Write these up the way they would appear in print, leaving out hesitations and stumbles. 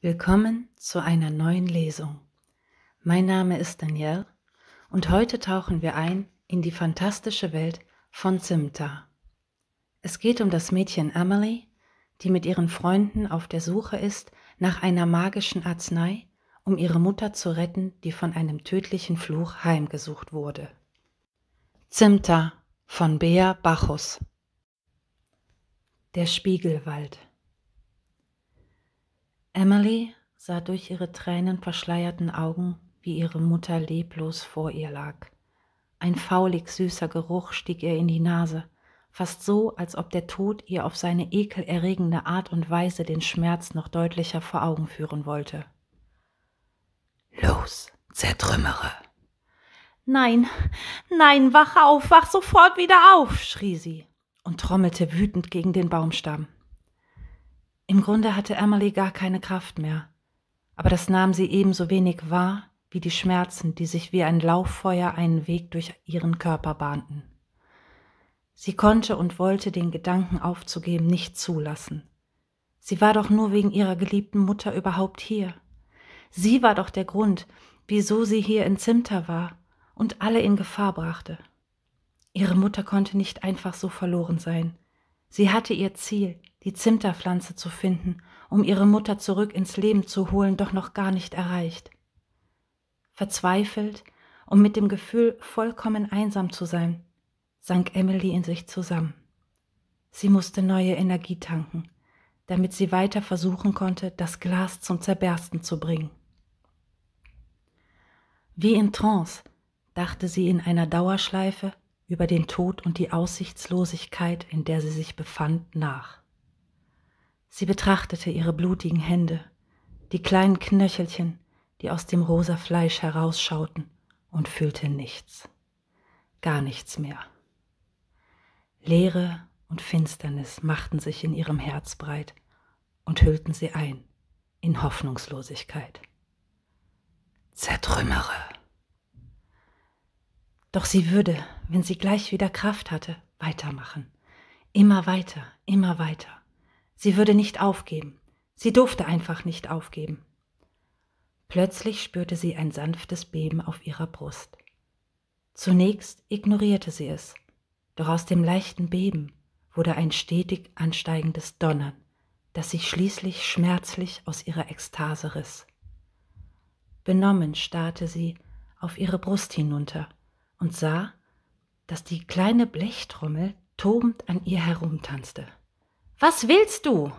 Willkommen zu einer neuen Lesung. Mein Name ist Danielle und heute tauchen wir ein in die fantastische Welt von Zimta. Es geht um das Mädchen Emily, die mit ihren Freunden auf der Suche ist nach einer magischen Arznei, um ihre Mutter zu retten, die von einem tödlichen Fluch heimgesucht wurde. Zimta von Bea Bachus. Der Spiegelwald. Emily sah durch ihre tränenverschleierten Augen, wie ihre Mutter leblos vor ihr lag. Ein faulig süßer Geruch stieg ihr in die Nase, fast so, als ob der Tod ihr auf seine ekelerregende Art und Weise den Schmerz noch deutlicher vor Augen führen wollte. »Los, zertrümmere!« »Nein, nein, wach sofort wieder auf«, schrie sie und trommelte wütend gegen den Baumstamm. Im Grunde hatte Emily gar keine Kraft mehr, aber das nahm sie ebenso wenig wahr wie die Schmerzen, die sich wie ein Lauffeuer einen Weg durch ihren Körper bahnten. Sie konnte und wollte den Gedanken aufzugeben nicht zulassen. Sie war doch nur wegen ihrer geliebten Mutter überhaupt hier. Sie war doch der Grund, wieso sie hier in Zimta war und alle in Gefahr brachte. Ihre Mutter konnte nicht einfach so verloren sein. Sie hatte ihr Ziel, die Zimta-Pflanze zu finden, um ihre Mutter zurück ins Leben zu holen, doch noch gar nicht erreicht. Verzweifelt und mit dem Gefühl, vollkommen einsam zu sein, sank Emily in sich zusammen. Sie musste neue Energie tanken, damit sie weiter versuchen konnte, das Glas zum Zerbersten zu bringen. Wie in Trance dachte sie in einer Dauerschleife über den Tod und die Aussichtslosigkeit, in der sie sich befand, nach. Sie betrachtete ihre blutigen Hände, die kleinen Knöchelchen, die aus dem rosa Fleisch herausschauten, und fühlte nichts, gar nichts mehr. Leere und Finsternis machten sich in ihrem Herz breit und hüllten sie ein in Hoffnungslosigkeit. Zertrümmere! Doch sie würde, wenn sie gleich wieder Kraft hatte, weitermachen. Immer weiter, immer weiter. Sie würde nicht aufgeben. Sie durfte einfach nicht aufgeben. Plötzlich spürte sie ein sanftes Beben auf ihrer Brust. Zunächst ignorierte sie es, doch aus dem leichten Beben wurde ein stetig ansteigendes Donnern, das sich schließlich schmerzlich aus ihrer Ekstase riss. Benommen starrte sie auf ihre Brust hinunter und sah, dass die kleine Blechtrommel tobend an ihr herumtanzte. »Was willst du?«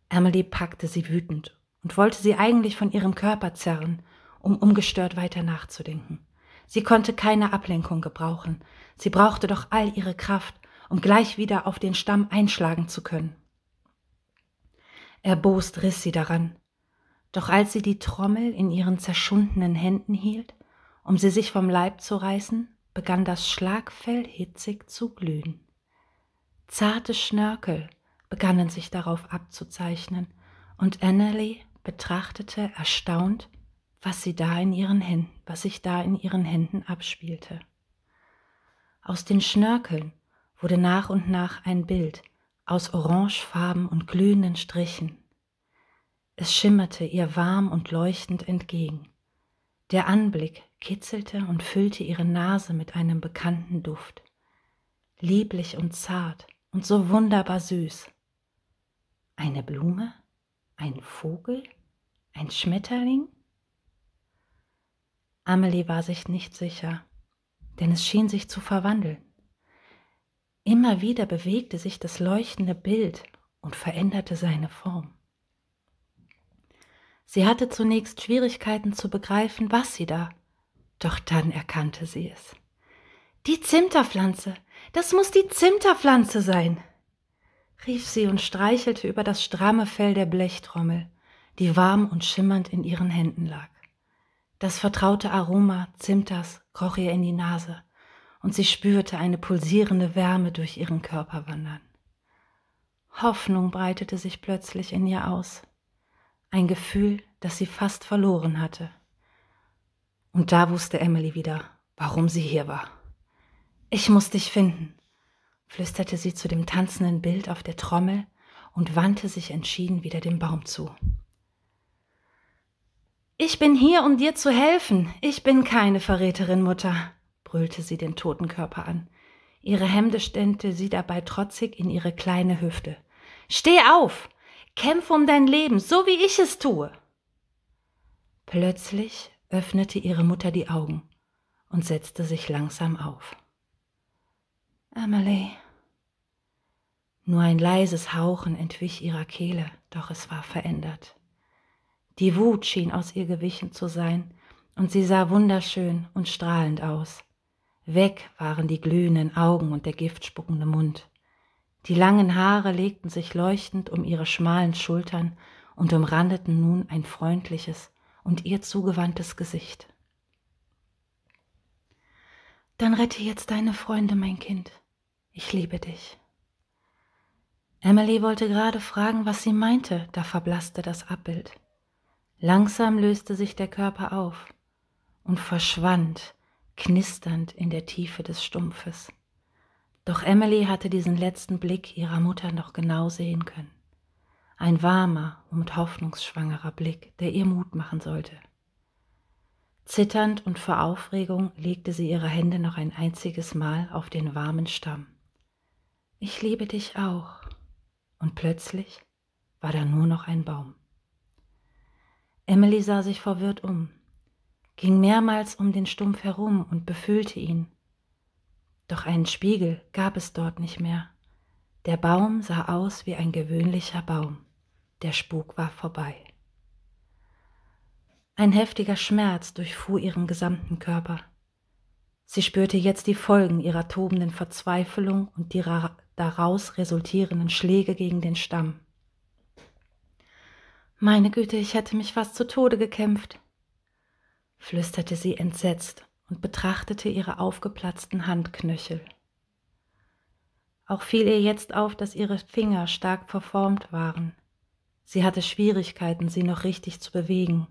Emily packte sie wütend und wollte sie eigentlich von ihrem Körper zerren, um ungestört weiter nachzudenken. Sie konnte keine Ablenkung gebrauchen. Sie brauchte doch all ihre Kraft, um gleich wieder auf den Stamm einschlagen zu können. Erbost riss sie daran. Doch als sie die Trommel in ihren zerschundenen Händen hielt, um sie sich vom Leib zu reißen, begann das Schlagfell hitzig zu glühen. Zarte Schnörkel begannen sich darauf abzuzeichnen, und Emily betrachtete erstaunt, was sich da in ihren Händen abspielte. Aus den Schnörkeln wurde nach und nach ein Bild aus Orangefarben und glühenden Strichen. Es schimmerte ihr warm und leuchtend entgegen. Der Anblick kitzelte und füllte ihre Nase mit einem bekannten Duft. Lieblich und zart und so wunderbar süß. Eine Blume? Ein Vogel? Ein Schmetterling? Amelie war sich nicht sicher, denn es schien sich zu verwandeln. Immer wieder bewegte sich das leuchtende Bild und veränderte seine Form. Sie hatte zunächst Schwierigkeiten zu begreifen, was sie da, doch dann erkannte sie es. »Die Zimterpflanze! Das muss die Zimterpflanze sein!« rief sie und streichelte über das stramme Fell der Blechtrommel, die warm und schimmernd in ihren Händen lag. Das vertraute Aroma Zimters kroch ihr in die Nase und sie spürte eine pulsierende Wärme durch ihren Körper wandern. Hoffnung breitete sich plötzlich in ihr aus, ein Gefühl, das sie fast verloren hatte. Und da wusste Emily wieder, warum sie hier war. »Ich muss dich finden«, flüsterte sie zu dem tanzenden Bild auf der Trommel und wandte sich entschieden wieder dem Baum zu. Ich bin hier, um dir zu helfen. Ich bin keine Verräterin, Mutter, brüllte sie den toten Körper an. Ihre Hemde stemmte sie dabei trotzig in ihre kleine Hüfte. Steh auf! Kämpfe um dein Leben, so wie ich es tue! Plötzlich öffnete ihre Mutter die Augen und setzte sich langsam auf. Emily. Nur ein leises Hauchen entwich ihrer Kehle, doch es war verändert. Die Wut schien aus ihr gewichen zu sein, und sie sah wunderschön und strahlend aus. Weg waren die glühenden Augen und der giftspuckende Mund. Die langen Haare legten sich leuchtend um ihre schmalen Schultern und umrandeten nun ein freundliches und ihr zugewandtes Gesicht. Dann rette jetzt deine Freunde, mein Kind. Ich liebe dich. Emily wollte gerade fragen, was sie meinte, da verblasste das Abbild. Langsam löste sich der Körper auf und verschwand, knisternd in der Tiefe des Stumpfes. Doch Emily hatte diesen letzten Blick ihrer Mutter noch genau sehen können. Ein warmer und hoffnungsschwangerer Blick, der ihr Mut machen sollte. Zitternd und vor Aufregung legte sie ihre Hände noch ein einziges Mal auf den warmen Stamm. Ich liebe dich auch. Und plötzlich war da nur noch ein Baum. Emily sah sich verwirrt um, ging mehrmals um den Stumpf herum und befühlte ihn. Doch einen Spiegel gab es dort nicht mehr. Der Baum sah aus wie ein gewöhnlicher Baum. Der Spuk war vorbei. Ein heftiger Schmerz durchfuhr ihren gesamten Körper. Sie spürte jetzt die Folgen ihrer tobenden Verzweiflung und die daraus resultierenden Schläge gegen den Stamm. Meine Güte, ich hätte mich fast zu Tode gekämpft, flüsterte sie entsetzt und betrachtete ihre aufgeplatzten Handknöchel. Auch fiel ihr jetzt auf, dass ihre Finger stark verformt waren. Sie hatte Schwierigkeiten, sie noch richtig zu bewegen.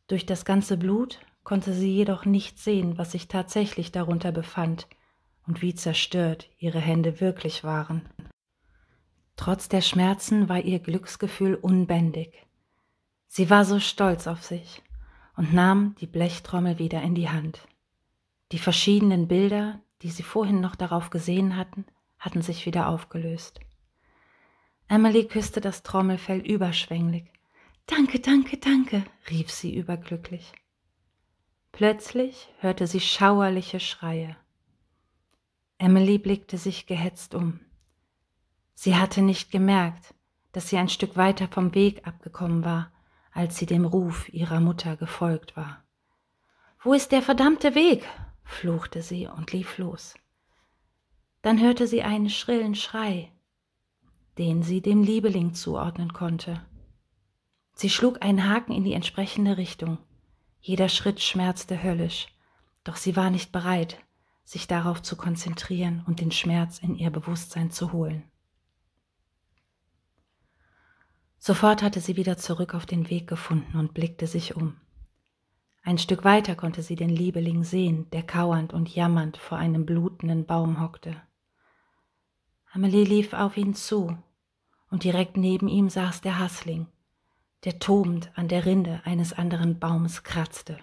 Durch das ganze Blut konnte sie jedoch nicht sehen, was sich tatsächlich darunter befand und wie zerstört ihre Hände wirklich waren. Trotz der Schmerzen war ihr Glücksgefühl unbändig. Sie war so stolz auf sich und nahm die Blechtrommel wieder in die Hand. Die verschiedenen Bilder, die sie vorhin noch darauf gesehen hatten, hatten sich wieder aufgelöst. Emily küsste das Trommelfell überschwänglich. »Danke, danke, danke«, rief sie überglücklich. Plötzlich hörte sie schauerliche Schreie. Emily blickte sich gehetzt um. Sie hatte nicht gemerkt, dass sie ein Stück weiter vom Weg abgekommen war, als sie dem Ruf ihrer Mutter gefolgt war. »Wo ist der verdammte Weg?« fluchte sie und lief los. Dann hörte sie einen schrillen Schrei, den sie dem Liebeling zuordnen konnte. Sie schlug einen Haken in die entsprechende Richtung. Jeder Schritt schmerzte höllisch, doch sie war nicht bereit, sich darauf zu konzentrieren und den Schmerz in ihr Bewusstsein zu holen. Sofort hatte sie wieder zurück auf den Weg gefunden und blickte sich um. Ein Stück weiter konnte sie den Liebeling sehen, der kauernd und jammernd vor einem blutenden Baum hockte. Amelie lief auf ihn zu, und direkt neben ihm saß der Hassling, der tobend an der Rinde eines anderen Baumes kratzte.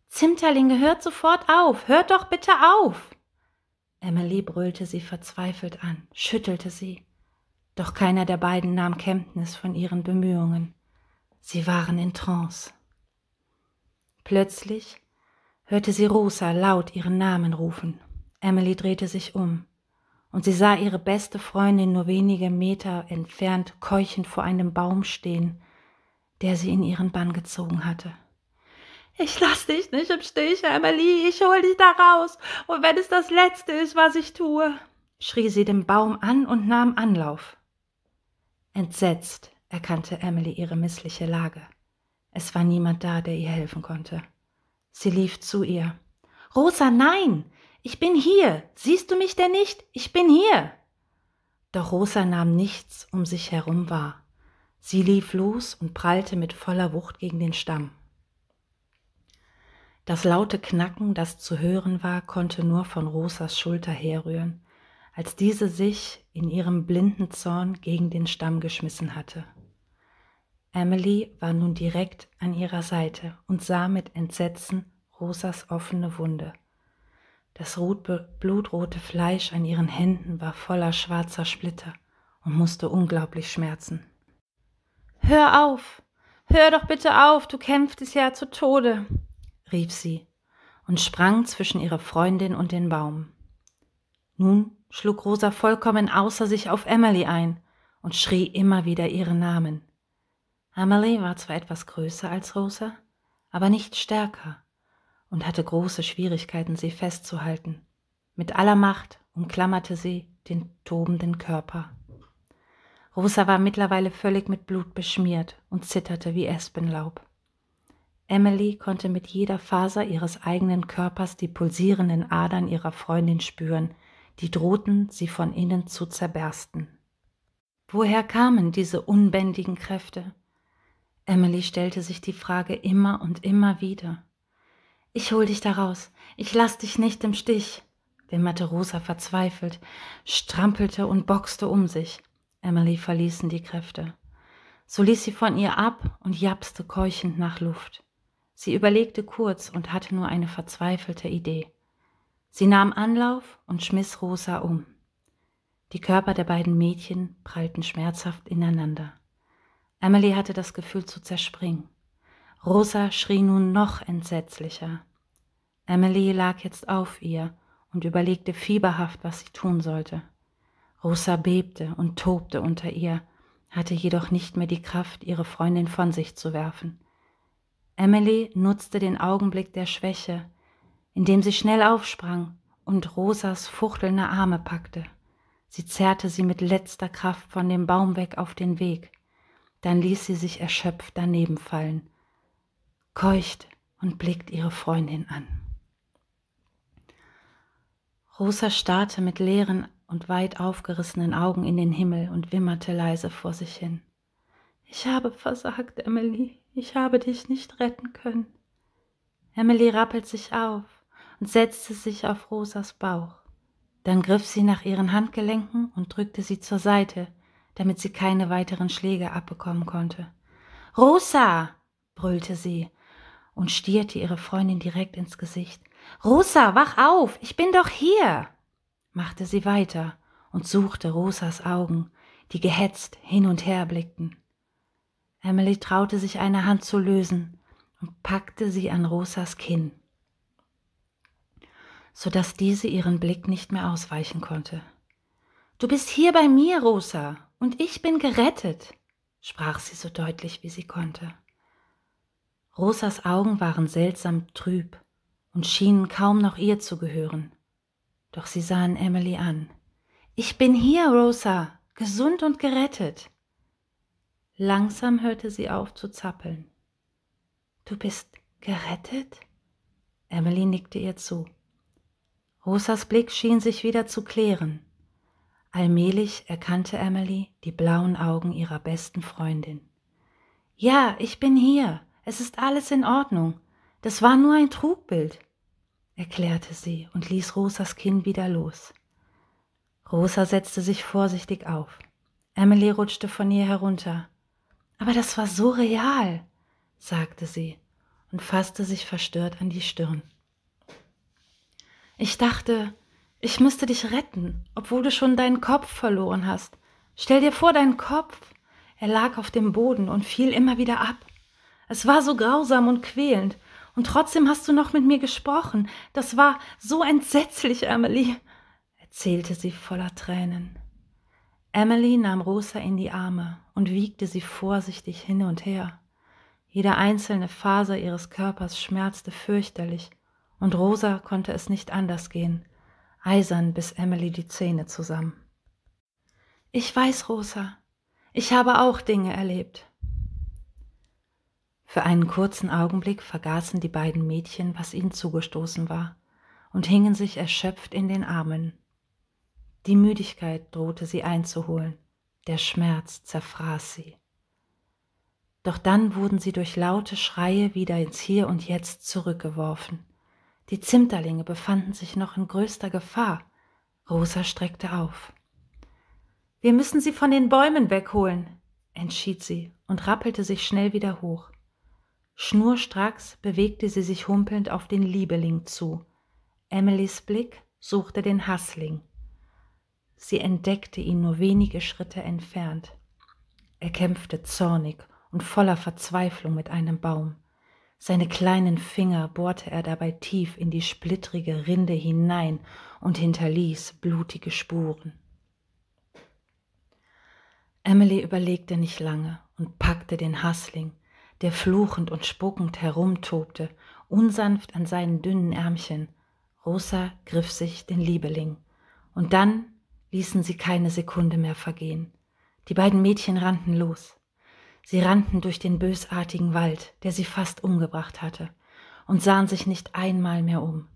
»Zimterlinge, hört sofort auf! Hört doch bitte auf!« Emily brüllte sie verzweifelt an, schüttelte sie. Doch keiner der beiden nahm Kenntnis von ihren Bemühungen. Sie waren in Trance. Plötzlich hörte sie Rosa laut ihren Namen rufen. Emily drehte sich um, und sie sah ihre beste Freundin nur wenige Meter entfernt keuchend vor einem Baum stehen, der sie in ihren Bann gezogen hatte. »Ich lass dich nicht im Stich, Emily, ich hol dich da raus, und wenn es das Letzte ist, was ich tue«, schrie sie den Baum an und nahm Anlauf. Entsetzt erkannte Emily ihre missliche Lage. Es war niemand da, der ihr helfen konnte. Sie lief zu ihr. »Rosa, nein! Ich bin hier! Siehst du mich denn nicht? Ich bin hier!« Doch Rosa nahm nichts um sich herum wahr. Sie lief los und prallte mit voller Wucht gegen den Stamm. Das laute Knacken, das zu hören war, konnte nur von Rosas Schulter herrühren, als diese sich in ihrem blinden Zorn gegen den Stamm geschmissen hatte. Emily war nun direkt an ihrer Seite und sah mit Entsetzen Rosas offene Wunde. Das blutrote Fleisch an ihren Händen war voller schwarzer Splitter und musste unglaublich schmerzen. »Hör auf! Hör doch bitte auf, du kämpftest ja zu Tode«, rief sie und sprang zwischen ihre Freundin und den Baum. Nun schlug Rosa vollkommen außer sich auf Emily ein und schrie immer wieder ihren Namen. Emily war zwar etwas größer als Rosa, aber nicht stärker und hatte große Schwierigkeiten, sie festzuhalten. Mit aller Macht umklammerte sie den tobenden Körper. Rosa war mittlerweile völlig mit Blut beschmiert und zitterte wie Espenlaub. Emily konnte mit jeder Faser ihres eigenen Körpers die pulsierenden Adern ihrer Freundin spüren, die drohten, sie von innen zu zerbersten. Woher kamen diese unbändigen Kräfte? Emily stellte sich die Frage immer und immer wieder. »Ich hol dich da raus, ich lass dich nicht im Stich«, wimmerte Rosa verzweifelt, strampelte und boxte um sich. Emily verließen die Kräfte. So ließ sie von ihr ab und japste keuchend nach Luft. Sie überlegte kurz und hatte nur eine verzweifelte Idee. Sie nahm Anlauf und schmiss Rosa um. Die Körper der beiden Mädchen prallten schmerzhaft ineinander. Emily hatte das Gefühl zu zerspringen. Rosa schrie nun noch entsetzlicher. Emily lag jetzt auf ihr und überlegte fieberhaft, was sie tun sollte. Rosa bebte und tobte unter ihr, hatte jedoch nicht mehr die Kraft, ihre Freundin von sich zu werfen. Emily nutzte den Augenblick der Schwäche, indem sie schnell aufsprang und Rosas fuchtelnde Arme packte. Sie zerrte sie mit letzter Kraft von dem Baum weg auf den Weg. Dann ließ sie sich erschöpft daneben fallen, keuchte und blickte ihre Freundin an. Rosa starrte mit leeren und weit aufgerissenen Augen in den Himmel und wimmerte leise vor sich hin. »Ich habe versagt, Emily. Ich habe dich nicht retten können.« Emily rappelt sich auf und setzte sich auf Rosas Bauch. Dann griff sie nach ihren Handgelenken und drückte sie zur Seite, damit sie keine weiteren Schläge abbekommen konnte. »Rosa!« brüllte sie und stierte ihre Freundin direkt ins Gesicht. »Rosa, wach auf! Ich bin doch hier!« machte sie weiter und suchte Rosas Augen, die gehetzt hin und her blickten. Emily traute sich eine Hand zu lösen und packte sie an Rosas Kinn, sodass diese ihren Blick nicht mehr ausweichen konnte. »Du bist hier bei mir, Rosa, und ich bin gerettet«, sprach sie so deutlich, wie sie konnte. Rosas Augen waren seltsam trüb und schienen kaum noch ihr zu gehören. Doch sie sahen Emily an. »Ich bin hier, Rosa, gesund und gerettet.« Langsam hörte sie auf zu zappeln. »Du bist gerettet?« Emily nickte ihr zu. Rosas Blick schien sich wieder zu klären. Allmählich erkannte Emily die blauen Augen ihrer besten Freundin. »Ja, ich bin hier. Es ist alles in Ordnung. Das war nur ein Trugbild«, erklärte sie und ließ Rosas Kinn wieder los. Rosa setzte sich vorsichtig auf. Emily rutschte von ihr herunter. »Aber das war so real«, sagte sie und fasste sich verstört an die Stirn. »Ich dachte, ich müsste dich retten, obwohl du schon deinen Kopf verloren hast. Stell dir vor, dein Kopf. Er lag auf dem Boden und fiel immer wieder ab. Es war so grausam und quälend. Und trotzdem hast du noch mit mir gesprochen. Das war so entsetzlich, Emily«, erzählte sie voller Tränen. Emily nahm Rosa in die Arme und wiegte sie vorsichtig hin und her. Jede einzelne Faser ihres Körpers schmerzte fürchterlich, und Rosa konnte es nicht anders gehen. Eisern biss Emily die Zähne zusammen. »Ich weiß, Rosa, ich habe auch Dinge erlebt.« Für einen kurzen Augenblick vergaßen die beiden Mädchen, was ihnen zugestoßen war, und hingen sich erschöpft in den Armen. Die Müdigkeit drohte sie einzuholen, der Schmerz zerfraß sie. Doch dann wurden sie durch laute Schreie wieder ins Hier und Jetzt zurückgeworfen. Die Zimterlinge befanden sich noch in größter Gefahr. Rosa streckte auf. »Wir müssen sie von den Bäumen wegholen«, entschied sie und rappelte sich schnell wieder hoch. Schnurstracks bewegte sie sich humpelnd auf den Liebeling zu. Emilys Blick suchte den Hassling. Sie entdeckte ihn nur wenige Schritte entfernt. Er kämpfte zornig und voller Verzweiflung mit einem Baum. Seine kleinen Finger bohrte er dabei tief in die splittrige Rinde hinein und hinterließ blutige Spuren. Emily überlegte nicht lange und packte den Hassling, der fluchend und spuckend herumtobte, unsanft an seinen dünnen Ärmchen. Rosa griff sich den Liebeling, und dann ließen sie keine Sekunde mehr vergehen. Die beiden Mädchen rannten los. Sie rannten durch den bösartigen Wald, der sie fast umgebracht hatte, und sahen sich nicht einmal mehr um.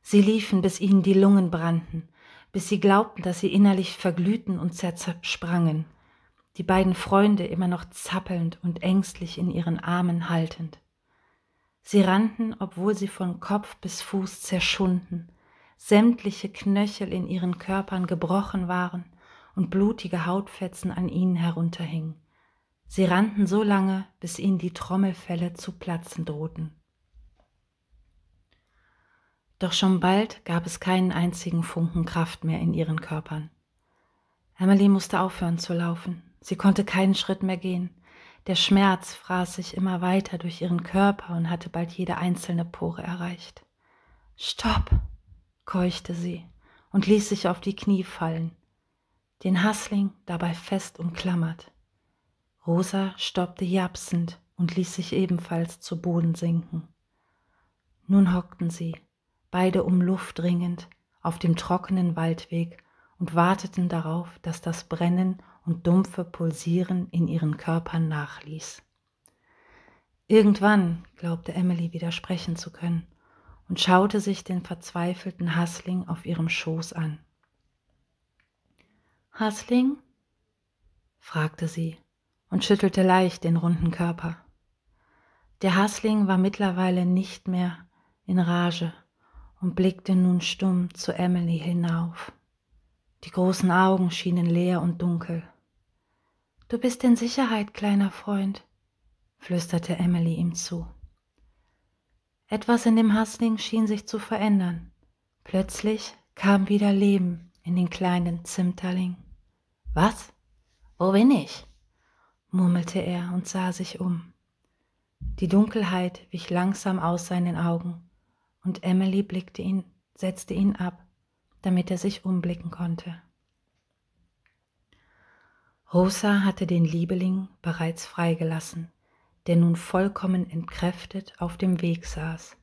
Sie liefen, bis ihnen die Lungen brannten, bis sie glaubten, dass sie innerlich verglühten und zersprangen. Die beiden Freunde immer noch zappelnd und ängstlich in ihren Armen haltend. Sie rannten, obwohl sie von Kopf bis Fuß zerschunden, sämtliche Knöchel in ihren Körpern gebrochen waren und blutige Hautfetzen an ihnen herunterhingen. Sie rannten so lange, bis ihnen die Trommelfelle zu platzen drohten. Doch schon bald gab es keinen einzigen Funken Kraft mehr in ihren Körpern. Emily musste aufhören zu laufen. Sie konnte keinen Schritt mehr gehen. Der Schmerz fraß sich immer weiter durch ihren Körper und hatte bald jede einzelne Pore erreicht. »Stopp«, keuchte sie und ließ sich auf die Knie fallen, den Hassling dabei fest umklammert. Rosa stoppte japsend und ließ sich ebenfalls zu Boden sinken. Nun hockten sie, beide um Luft ringend, auf dem trockenen Waldweg und warteten darauf, dass das Brennen und dumpfe Pulsieren in ihren Körpern nachließ. Irgendwann glaubte Emily wieder sprechen zu können und schaute sich den verzweifelten Hassling auf ihrem Schoß an. »Hassling?« fragte sie und schüttelte leicht den runden Körper. Der Hassling war mittlerweile nicht mehr in Rage und blickte nun stumm zu Emily hinauf. Die großen Augen schienen leer und dunkel. »Du bist in Sicherheit, kleiner Freund«, flüsterte Emily ihm zu. Etwas in dem Hassling schien sich zu verändern. Plötzlich kam wieder Leben in den kleinen Zimterling. »Was? Wo bin ich?« murmelte er und sah sich um. Die Dunkelheit wich langsam aus seinen Augen, und Emily setzte ihn ab, damit er sich umblicken konnte. Rosa hatte den Liebeling bereits freigelassen, der nun vollkommen entkräftet auf dem Weg saß.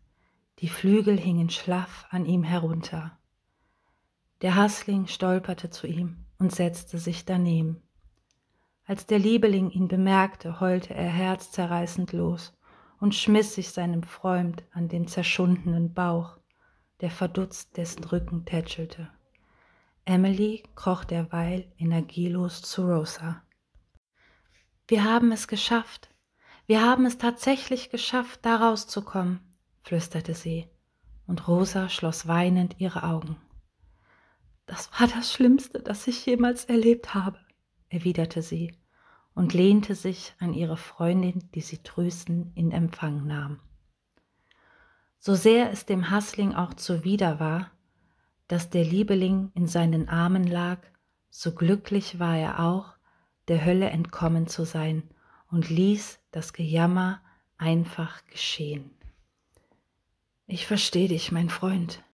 Die Flügel hingen schlaff an ihm herunter. Der Hassling stolperte zu ihm und setzte sich daneben. Als der Liebeling ihn bemerkte, heulte er herzzerreißend los und schmiss sich seinem Freund an den zerschundenen Bauch, der verdutzt dessen Rücken tätschelte. Emily kroch derweil energielos zu Rosa. »Wir haben es geschafft. Wir haben es tatsächlich geschafft, da rauszukommen«, flüsterte sie, und Rosa schloss weinend ihre Augen. »Das war das Schlimmste, das ich jemals erlebt habe«, erwiderte sie und lehnte sich an ihre Freundin, die sie tröstend in Empfang nahm. So sehr es dem Hassling auch zuwider war, dass der Liebeling in seinen Armen lag, so glücklich war er auch, der Hölle entkommen zu sein und ließ das Gejammer einfach geschehen. »Ich verstehe dich, mein Freund«,